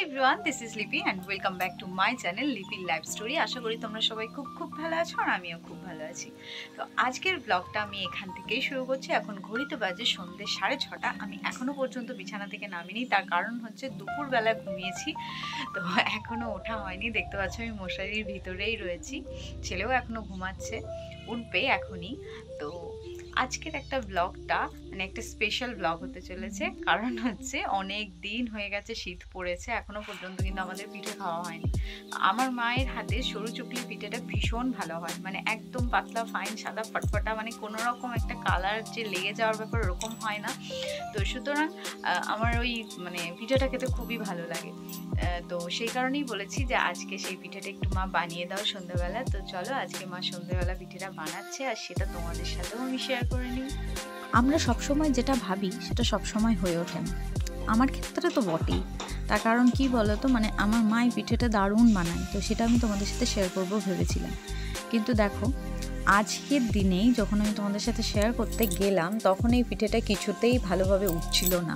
Everyone, this is লিপি and welcome back to my channel লিপি life story. আশা করি তোমরা সবাই খুব ভালো আছো আর আমিও খুব ভালো আছি। তো আজকের ব্লগটা আমি এখান থেকেই শুরু করছি। এখন ঘড়িতে বাজে সন্ধ্যে 6:30। আমি এখনও পর্যন্ত বিছানা থেকে নামিনি, তার কারণ হচ্ছে দুপুরবেলা ঘুমিয়েছি, তো এখনও ওঠা হয়নি। দেখতে পাচ্ছ আমি মশারির ভিতরেই রয়েছি, ছেলেও এখনও ঘুমাচ্ছে, উঠবে এখনই। তো আজকের একটা ব্লগটা মানে একটা স্পেশাল ব্লগ হতে চলেছে, কারণ হচ্ছে অনেক দিন হয়ে গেছে, শীত পড়েছে, এখনো পর্যন্ত কিন্তু আমাদের পিঠে খাওয়া হয়নি। আমার মায়ের হাতে সরু চুকলি পিঠেটা ভীষণ ভালো হয়, মানে একদম পাতলা ফাইন সাদা ফটফটা, মানে কোনো রকম একটা কালার যে লেগে যাওয়ার ব্যাপার ওরকম হয় না। তো সুতরাং আমার ওই মানে পিঠেটা খেতে খুবই ভালো লাগে। তো সেই কারণেই বলেছি যে আজকে সেই পিঠেটা একটু মা বানিয়ে দাও সন্ধ্যাবেলা। তো চলো, আজকে মা সন্ধ্যাবেলা পিঠেটা বানাচ্ছে আর সেটা তোমাদের সাথেও আমি শেয়ার করে নিই। আমরা সবসময় যেটা ভাবি সেটা সবসময় হয়ে ওঠে না, আমার ক্ষেত্রে তো বটেই। তার কারণ কি বলো তো, মানে আমার মা এই পিঠেটা দারুণ বানায়, তো সেটা আমি তোমাদের সাথে শেয়ার করবো ভেবেছিলাম। কিন্তু দেখো, আজকের দিনেই যখন আমি তোমাদের সাথে শেয়ার করতে গেলাম তখন এই পিঠেটা কিছুতেই ভালোভাবে উঠছিল না।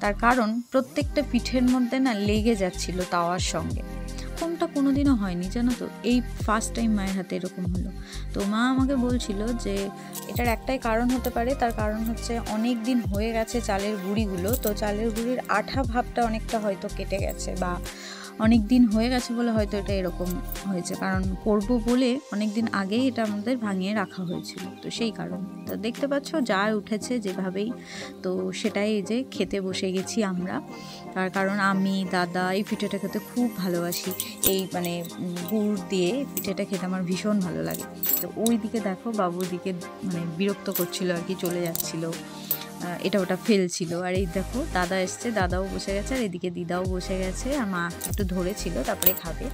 তার কারণ প্রত্যেকটা পিঠের মধ্যে না লেগে যাচ্ছিল তাওয়ার সঙ্গে। কোনটা কোনোদিনও হয়নি জানো তো, এই ফার্স্ট টাইম মায়ের হাতে এরকম হলো। তো মা আমাকে বলছিল যে এটার একটাই কারণ হতে পারে, তার কারণ হচ্ছে অনেক দিন হয়ে গেছে চালের গুঁড়িগুলো, তো চালের গুঁড়ির আঠা ভাবটা অনেকটা হয়তো কেটে গেছে, বা অনেক দিন হয়ে গেছে বলে হয়তো এটা এরকম হয়েছে। কারণ করবো বলে অনেক দিন আগেই এটা আমাদের ভাঙিয়ে রাখা হয়েছিল, তো সেই কারণে। তো দেখতে পাচ্ছ যা উঠেছে যেভাবেই, তো সেটাই যে খেতে বসে গেছি আমরা। তার কারণ আমি দাদা এই পিঠেটা খেতে খুব ভালোবাসি, এই মানে গুড় দিয়ে পিঠেটা খেতে আমার ভীষণ ভালো লাগে। তো ওই দিকে দেখো বাবুর দিকে মানে বিরক্ত করছিল আর কি, চলে যাচ্ছিল, এটা ওটা ফেলছিল। আর এই দেখো দাদা এসছে, দাদাও বসে গেছে, আর এদিকে দিদাও বসে গেছে, আর মা একটু ধরেছিল তারপরে খাবে।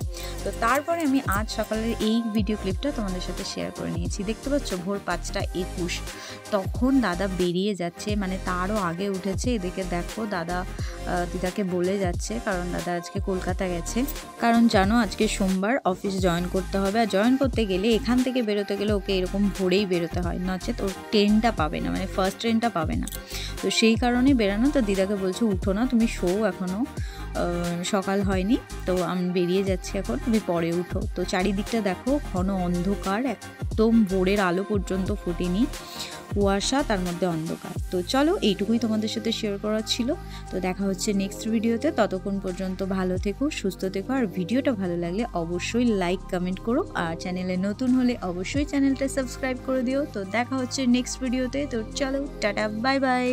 তো তারপরে আমি আজ সকালের এই ভিডিও ক্লিপটা তোমাদের সাথে শেয়ার করে নিয়েছি। দেখতে পাচ্ছ ভোর 5:21 তখন দাদা বেরিয়ে যাচ্ছে, মানে তারও আগে উঠেছে। এদিকে দেখো দাদা দিদাকে বলে যাচ্ছে, কারণ দাদা আজকে কলকাতা গেছে। কারণ জানো আজকে সোমবার অফিস জয়েন করতে হবে, আর জয়েন করতে গেলে এখান থেকে বেরোতে গেলে ওকে এরকম ভোরেই বেরোতে হয়, নচেত ওর ট্রেনটা পাবে না, মানে ফার্স্ট ট্রেনটা পাবে না। তো সেই কারণে বেরানো। তো দিদাকে বলছে উঠো না, তুমি শো, এখনও সকাল হয়নি, তো আমি বেরিয়ে যাচ্ছি এখন, তুমি পরে উঠো। তো চারিদিকটা দেখো ঘন অন্ধকার, একদম ভোরের আলো পর্যন্ত ফোটেনি, কুয়াশা, তার মধ্যে অন্ধকার। তো চলো, এইটুকুই তোমাদের সাথে শেয়ার করার ছিল। তো দেখা হচ্ছে নেক্সট ভিডিওতে, ততক্ষণ পর্যন্ত ভালো থেকো, সুস্থ থেকো, আর ভিডিওটা ভালো লাগলে অবশ্যই লাইক কমেন্ট করো, আর চ্যানেলে নতুন হলে অবশ্যই চ্যানেলটা সাবস্ক্রাইব করে দিও। তো দেখা হচ্ছে নেক্সট ভিডিওতে। তো চলো, টাটা, বাই বাই।